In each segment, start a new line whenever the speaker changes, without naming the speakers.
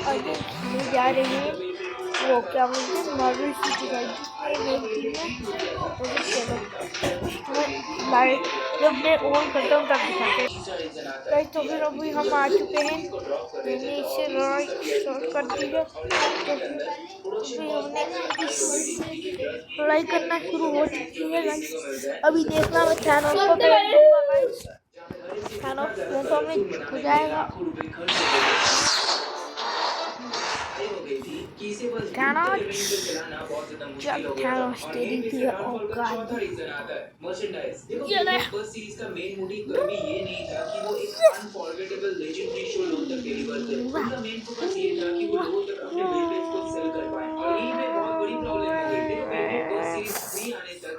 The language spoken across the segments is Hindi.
अभी खेलने जा रहे हैं वो क्या बोलते हैं मार्वल सिटी गाइस, जिसमें एक टीम है तो फिर चलो मैं लाइट जब मैं ऑन करता हूँ तब दिखाते हैं गाइस। तो फिर अभी हम आ चुके हैं, मैंने इसे राइट शॉट कर दिया। तो फिर अभी हमने इस लड़ाई करना शुरू हो चुकी है गाइस। अभी देखना मैं थैनोस को पेड़ दूंगा गाइस, थैनोस मिनटों में झुक जाएगा। थैनोस चल थैनोस तेरी भी औकात ये ले।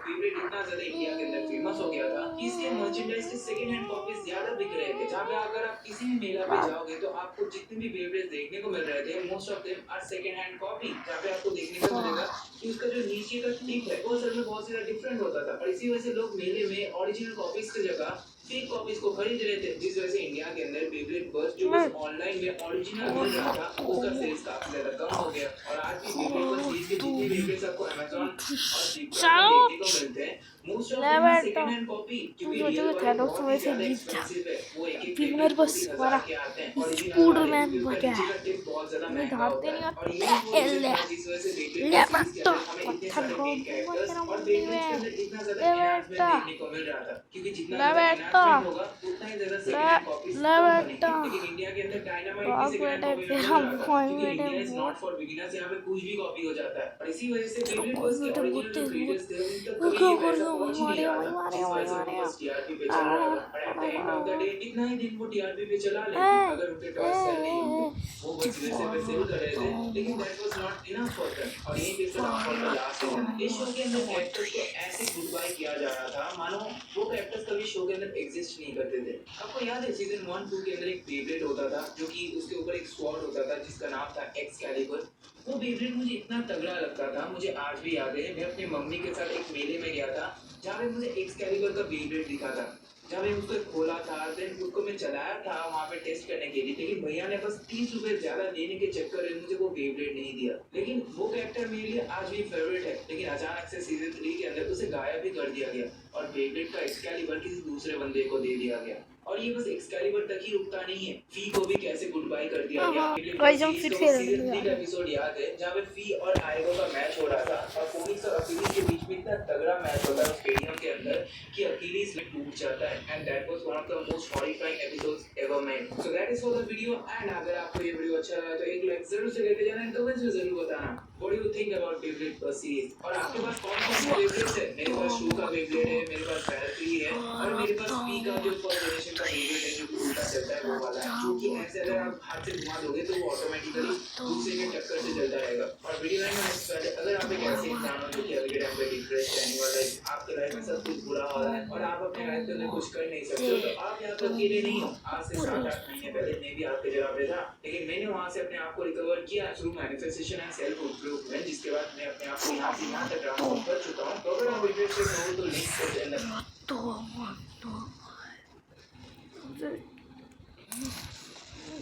फेवरेट इतना ज्यादा इंडिया के अंदर फेमस हो गया था कि इसके मर्चेंडाइज के सेकंड हैंड कॉपीज ज्यादा बिक रहे थे। जहाँ पे अगर आप किसी भी मेला पे जाओगे तो आपको जितने भी बेवरेज देखने को मिल रहे थे most of them are second hand copy. जहाँ पे आपको देखने को मिलेगा कि उसका जो नीचे का टिप है वो असल में बहुत ज्यादा डिफरेंट होता था और इसी वजह से लोग मेले में ओरिजिनल कॉपीज की जगह फेक कॉपीज को खरीद रहे थे। जिस वजह से इंडिया के अंदर बेवरेज बस जो बस ऑनलाइन में ओरिजिनल मिल रहा था उसका सेल्स काफी ज्यादा कम हो गया और आज भी बेवरेज बस सीरीज के जितने बेवरेज आपको अमेज़न और फ्लिपकार्ट पे देखने को मिलते हैं most of them are second hand copy क्योंकि रियल वर्ल्ड बहुत ही ज्यादा एक्सपेंसिव है। वो एक एक
फिर
पेटी
मेरे पास
2-3 हज़ार
हमारा
के आते हैं
स्पूडरमैन
ओरिजिनल
बचा
नीचे
है,
का टिप बहुत ज्यादा
मैं
महंगा
धारते
होता
नहीं
है और
होते
यही वो रीजन
ले
है जिस वजह से बेवरेज
ले
बस सीरीज के
बट्टो
अंदर हमें इतने
पत्थर
सारे
को
मेन
दूंगा
कैरेक्टर्स
तेरा
और
मुंडी
बेवरेज के
में।
अंदर इतना ज्यादा
ले
एनहांसमेंट
बेटा
देखने को मिल रहा था क्योंकि जितना
ले
ज्यादा
बेटा
एनहांसमेंट होगा उतना ही ज्यादा सेकंड हैंड कॉपीज
ले
कम
बेटा
बनेगी। लेकिन इंडिया के अंदर डायनामाइट की
भाग
सेकंड हैंड
बेटे
कॉपी में
फिर
मिल
हम
रहा था
भाग
क्योंकि
बेटे
इंडिया इज
मोड़
नॉट फॉर बिगिनर्स। यहाँ पे कुछ भी कॉपी हो जाता है और इसी वजह से
तेरा
बेवरेज
भाग
बस के
बेटे बहुत
ओरिजिनल जो
तेज
क्रिएटर्स थे उन तक
वो
कभी
क्या
ये
कर
पैसा
रहा
पहुंच ही नहीं
मारेगा
रहा
भाई
था जिस
मारेगा
वजह
भाई
से उनको
मारेगा
बस टीआरपी पे चल रहा था और at the end of the day कितना ही दिन वो टीआरपी पे चला ले अगर उनके टॉयज सेल नहीं होते वो बस वैसे पे सेल कर रहे थे लेकिन that was not enough for them और यही इसका डाउनफॉल का लास्ट सीजन है। इस शो के अंदर कैरेक्टर्स को ऐसे गुड बाय किया जा रहा था मानो वो कैरेक्टर्स कभी शो के अंदर एग्जिस्ट नहीं करते थे। आपको याद है सीजन 1-2 के अंदर एक बेब्लेड होता था जो कि उसके ऊपर एक स्वॉर्ड होता था जिसका नाम था एक्सकैलिबर। वो बेब्लेड मुझे इतना तगड़ा लगता था मुझे आज भी याद है मैं अपनी मम्मी के साथ एक मेले में गया था जहाँ पे मुझे एक्सकैलिबर का बेब्लेड दिखा था। जब मैं उसको खोला था देन उसको मैं चलाया था वहाँ पे टेस्ट करने के लिए लेकिन भैया ने बस 30 रुपए ज्यादा देने के चक्कर में मुझे वो बेब्लेड नहीं दिया। लेकिन वो कैरेक्टर मेरे लिए आज भी फेवरेट है लेकिन अचानक से सीजन 3 के अंदर उसे गायब भी कर दिया गया और बेब्लेड का एक्सकैलिबर किसी दूसरे बंदे को दे दिया गया। और ये बस एक्सकैलिबर तक ही रुकता नहीं है, फी को भी कैसे गुड बाय कर दिया गया।
गाइस हम फिर से
सीजन 3 का एपिसोड याद है जहाँ पे फी और आयगो का मैच हो रहा था और फोनिक्स और अकीलीस के बीच में इतना तगड़ा मैच होता है स्टेडियम के अंदर कि अकीलीस में टूट जाता है and that was one of the most horrifying episodes ever made. So that is for the video and अगर आपको ये वीडियो अच्छा लगा तो एक लाइक जरूर से लेते जाना एंड कमेंट्स में जरूर बताना what do you think about Beyblade बस सीरीज और आपके पास कौन-कौन से बेब्लेड्स है। मेरे पास शू का बेब्लेड है, मेरे पास बैटरी है और मेरे पास फी का जो फर्स्ट जनरेशन का बेब्लेड है जो उल्टा चलता है वो वाला है जो कि ऐसे अगर आप हाथ से घुमा दोगे तो वो ऑटोमेटिकली दूसरे के टक्कर से चलता रहेगा। और वीडियो में पहले अगर आप एक ऐसे इंसान हो जो कि अभी के टाइम पे डिप्रेस्ड रहने वाला है, आपके लाइफ में सब कुछ बुरा हो रहा है और आप अपने लाइफ के अंदर कुछ कर नहीं सकते हो तो आप यहाँ पर अकेले नहीं हो। आज से 7-8 महीने पहले मैं भी आपके जगह पे था लेकिन मैंने वहाँ से अपने आप को रिकवर किया through manifestation and self improvement जिसके बाद मैं अपने आप को यहाँ से यहाँ तक ट्रांसफॉर्म कर चुका हूँ। तो अगर आप इंटरेस्टेड हो तो लिंक को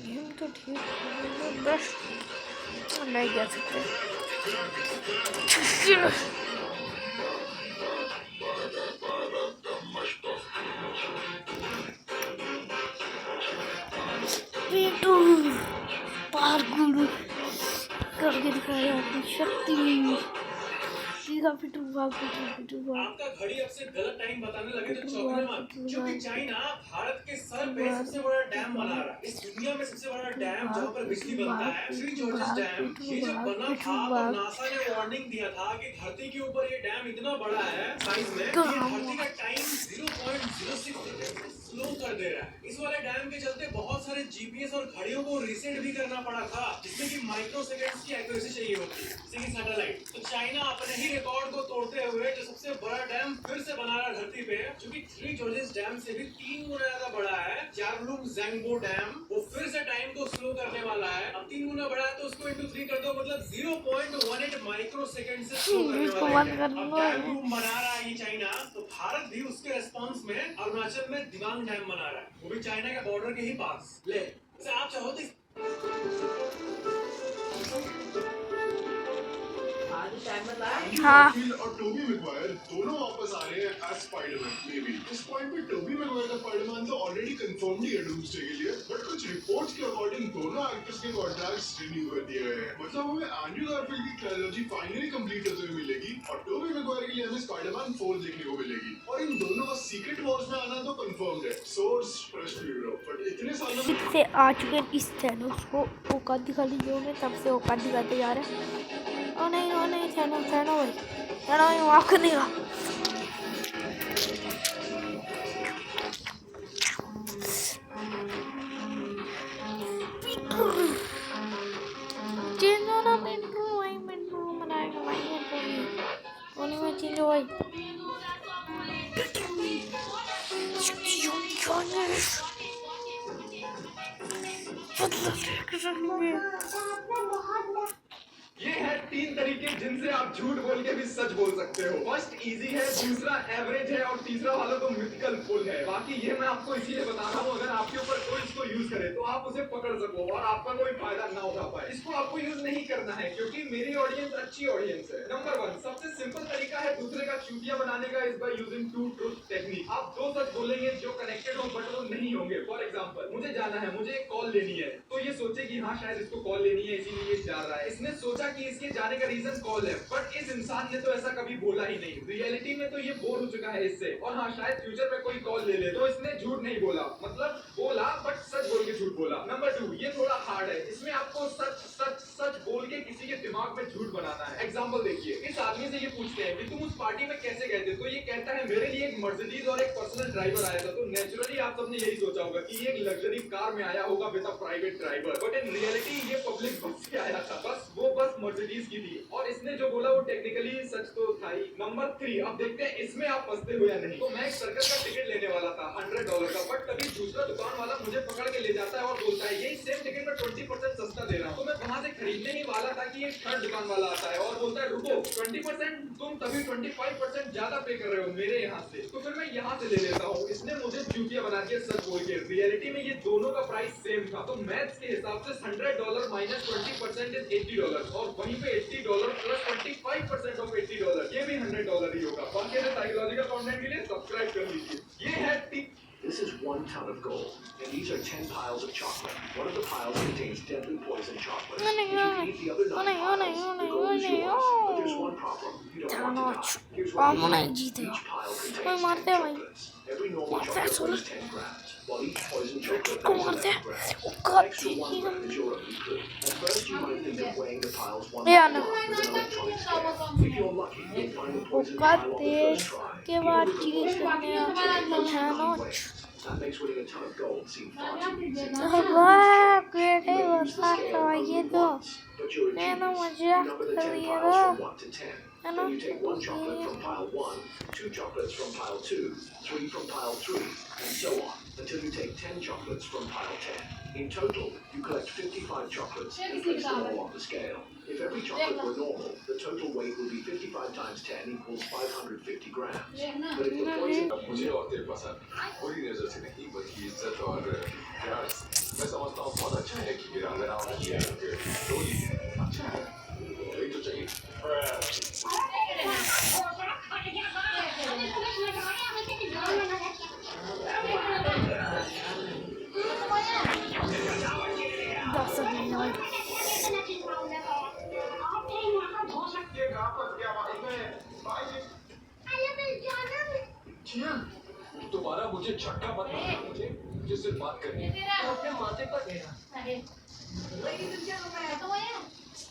गेम तो ठीक है बस नहीं जा सकते। पीटू पारगुरु करके दिखाया अपनी शक्ति। पीटू भाग पीटू भाग।
आपका घड़ी अब से गलत टाइम बताने लगे तो चौंकने मत क्योंकि चाइना भारत के सर पे सबसे बड़ा डैम बना रहा है। इस दुनिया में सबसे बड़ा डैम जहाँ पर बिजली बनता है श्री जॉर्जेस डैम। ये जब बना था तो नासा ने वार्निंग दिया था कि धरती के ऊपर ये डैम इतना बड़ा है साइज में कि धरती का टाइम 0.06 स्लो कर दे रहा है। इस वाले डैम के चलते बहुत सारे जीपीएस और घड़ियों को रीसेट भी करना पड़ा था जिसमें कि माइक्रो सेकंड्स की एक्यूरेसी चाहिए होती है जैसे कि सैटेलाइट। तो चाइना अपने ही रिकॉर्ड को तोड़ते हुए जो सबसे बड़ा डैम फिर से बना रहा है धरती पे जो कि थ्री जॉर्जेस डैम से भी 3 गुना ज्यादा बड़ा है। जारलुंग ज़ैंगबो डैम वो फिर से टाइम को स्लो करने वाला है। अब 3 गुना बड़ा है तो उसको इंटू 3 कर दो मतलब 0.18 माइक्रो सेकंड से स्लो करने वाला है। अब डैम बना रहा है ये चाइना तो भारत भी उसके रिस्पांस में अरुणाचल में दिबांग डैम बना रहा है वो भी चाइना के बॉर्डर के ही पास। ले आप चाहो तो
हाँ
और टोबी मैगवायर दोनों वापस आ रहे हैं एज स्पाइडरमैन मे बी। इस पॉइंट पे टोबी मैगवायर का स्पाइडरमैन तो ऑलरेडी कंफर्म्ड ही है डूम्सडे के लिए, बट कुछ रिपोर्ट्स के अकॉर्डिंग दोनों एक्टर्स के कॉन्ट्रैक्ट्स रिन्यू कर दिए गए हैं। मतलब हमें एंड्रू गारफील्ड की ट्रायलॉजी फाइनली कंप्लीट होते हुए मिलेगी और टोबी मैगवायर के लिए हमें स्पाइडरमैन 4 देखने को मिलेगी। और इन दोनों का सीक्रेट वॉर्स में आना तो कंफर्म्ड है, सोर्स फ्रेश ब्यूरो। बट इतने सालों में
से आ चुके हैं इस थैनोस को औकात दिखा ली जो में, तब से औकात दिखाते जा रहे हैं। ओ नहीं थैनो भाई माफ कर देगा। चेंज होना मेट्रो बनाएगा भाई मेट्रो ओनी में चेंज हो भाई।
ये है 3 तरीके जिनसे आप झूठ बोल के भी सच बोल सकते हो। फर्स्ट इजी है, दूसरा एवरेज है और तीसरा वाला तो मिथिकल फुल है। बाकी ये मैं आपको इसीलिए बता रहा हूँ, अगर आपके ऊपर कोई इसको यूज करे तो आप उसे पकड़ सको और आपका कोई फायदा ना उठा पाए। इसको आपको यूज नहीं करना है क्योंकि मेरी ऑडियंस अच्छी ऑडियंस है। नंबर 1 सबसे सिंपल तरीका है दूसरे का चूतिया बनाने का, is by using 2 truth technique. आप 2 सच बोलेंगे जो कनेक्टेड हो बट वो नहीं होंगे। फॉर एग्जाम्पल, मुझे जाना है, मुझे एक कॉल लेनी है, तो ये सोचे कि हाँ शायद इसको कॉल लेनी है इसीलिए ये जा रहा है। इसने सोचा कि इसके जाने का रीजन कॉल है, बट इस इंसान ने तो ऐसा कभी बोला ही नहीं। रियलिटी में तो ये बोर हो चुका है इससे, और हाँ शायद फ्यूचर में कोई कॉल ले ले, तो इसने झूठ नहीं बोला, मतलब बोला बट सच बोल के झूठ बोला। नंबर 2 ये थोड़ा हार्ड है, इसमें आपको सच सच सच बोल के किसी के दिमाग में झूठ बनाना है। एग्जाम्पल देखिए, इस आदमी से ये पूछते हैं कि तुम उस पार्टी में कैसे गए थे, तो ये कहता है मेरे लिए एक मर्सिडीज और एक पर्सनल ड्राइवर आया था। तो नेचुरली आप सबने यही सोचा होगा कि ये एक लग्जरी कार में आया होगा with a private driver, but in reality ये पब्लिक बस से आया था। बस वो बस मर्सिडीज की थी और इसने जो बोला वो टेक्निकली सच तो था ही। नंबर 3 अब देखते हैं इसमें आप फंसते हो या नहीं। तो मैं एक सर्कस का टिकट लेने वाला था $100 का, बट तभी दूसरा दुकान वाला मुझे पकड़ के ले जाता है और बोलता है यही सेम टिकट में 20% सस्ता दे रहा हूँ। तो मैं वहां से खरीदने ही वाला था कि एक थर्ड दुकान वाला आता है और बोलता है रुको 20%, तुम तभी 25% ज्यादा पे कर रहे हो मेरे यहाँ से, तो फिर मैं यहाँ से ले लेता हूँ। इसने मुझे चूतिया बना दिया सच बोल के। रियलिटी में ये दोनों का प्राइस सेम था, तो मैथ्स के हिसाब से $100 माइनस 20% इज $80 और वहीं पे $80 प्लस 25% ऑफ $80 ये भी $100 ही होगा। बाकी साइकोलॉजिकल कंटेंट के लिए सब्सक्राइब कर लीजिए। ये है
This is 1 ton of gold, and these are 10 piles of chocolate. One of the piles contains deadly poison chocolate. If you can eat the other 9 piles, the gold is yours. But there's one problem. You don't want to die. Here's what you do. Each pile contains 10 chocolates. Every normal chocolate weighs 10 grams, while each poison chocolate weighs 11 grams. The extra 1 gram is your only clue. At first, you might think of weighing the piles one by one with an electronic scale. If you're lucky, you'll find the poison pile on the first try.
के बाद चीज करने Thanos
That makes winning a ton of gold seem far too easy.
वाह बेटे बसा करवाइए तो
But you're a
मैं तो
genius.
मजा
You number the
कर
10
लिया
piles
था
from 1 to 10. Then you take 1 chocolate from pile 1, 2 chocolates from pile 2, 3 from pile 3, and so on, until you take 10 chocolates from pile 10. In total, you collect 55 chocolates and place them all on the scale. If every chocolate were normal, the total weight would be 55 times 10 equals 550 grams. But if the poison...
मुझे औरतें पसंद बुरी नजर से नहीं बल्कि इज्जत और प्यार से। मैं समझता हूँ बहुत अच्छा है कि वीरांगना और डोली है, अच्छा है, यही तो चाहिए। तुम्हारा मुझे झटका मत मारना, मुझे सिर्फ बात करनी है।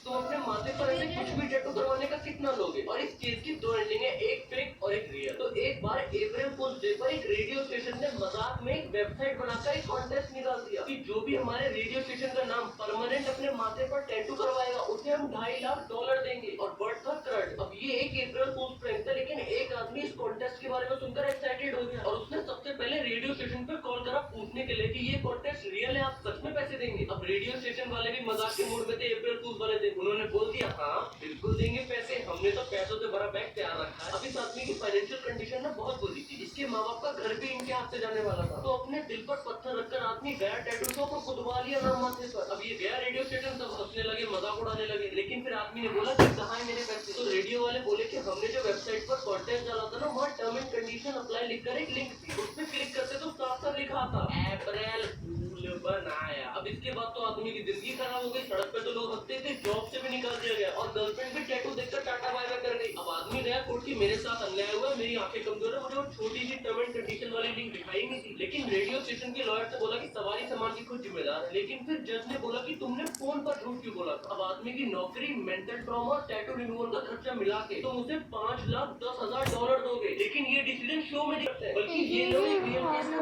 तो अपने माथे पर ऐसे कुछ भी टैटू करवाने का कितना लोगे? और इस चीज की 2 एंडिंग है, एक फेक और एक रियल। तो एक बार अप्रैल फूल्स डे पर एक रेडियो स्टेशन ने मजाक में एक वेबसाइट बनाकर एक कॉन्टेस्ट निकाल दिया कि जो भी हमारे रेडियो स्टेशन का नाम परमानेंट अपने माथे पर टैटू करवाएगा उसे हम $2.5 लाख देंगे और वर्थ था करोड़। अब ये एक अप्रैल फूल्स प्रैंक था, लेकिन एक आदमी इस कॉन्टेस्ट के बारे में सुनकर एक्साइटेड हो गया और उसने सबसे पहले रेडियो स्टेशन पर कॉल करा पूछने के लिए कि ये कॉन्टेस्ट रियल है, आप सच में पैसे देंगे? अब रेडियो स्टेशन वाले भी मजाक के मूड में थे, अप्रैल फूल्स वाले थे। उन्होंने बोल दिया हाँ बिल्कुल देंगे पैसे, हमने तो पैसों से भरा बैग तैयार रखा है। अब इस आदमी की फाइनेंशियल कंडीशन ना बहुत बुरी थी, इसके माँ बाप का घर भी इनके हाथ से जाने वाला था। तो अपने दिल पर पत्थर रखकर आदमी गया टैटू शॉप और खुदवा लिया नाम माथे पर। अब ये गया रेडियो स्टेशन, सब हंसने लगे, मजाक उड़ाने लगे। लेकिन फिर आदमी ने बोला कि कहाँ है मेरे पैसे। तो रेडियो वाले बोले कि हमने जो वेबसाइट पर कॉन्टेस्ट डाला था ना, वहाँ टर्म एंड कंडीशन अप्लाई लिखकर एक लिंक थी, उस पर क्लिक करते तो साफ साफ लिखा था अप्रैल फूल बनाया। अब इसके बाद तो आदमी की जिंदगी खराब हो गई। सड़क पे तो लोग हंसते थे, जॉब से भी निकाल दिया गया और गर्लफ्रेंड भी टैटू देखकर टाटा बाय बाय कर गई। अब आदमी गया कोर्ट की, मेरे साथ अन्याय हुआ, मेरी आंखें कमजोर है, मुझे वो छोटी सी टर्म एंड कंडीशन वाली लिंक दिखाई नहीं थी। लेकिन रेडियो स्टेशन के लॉयर से बोला कि सवारी सामान की खुद जिम्मेदार है। लेकिन फिर जज ने बोला कि तुमने फोन पर झूठ क्यों बोला था। अब आदमी की नौकरी, मेंटल ट्रॉमा और टैटू रिमूवल का खर्चा मिला के तुम उसे $5,10,000 दोगे। लेकिन ये डिसीजन शो में नहीं करते, बल्कि ये लोग एक रियल केस में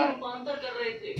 रूपांतर कर रहे थे।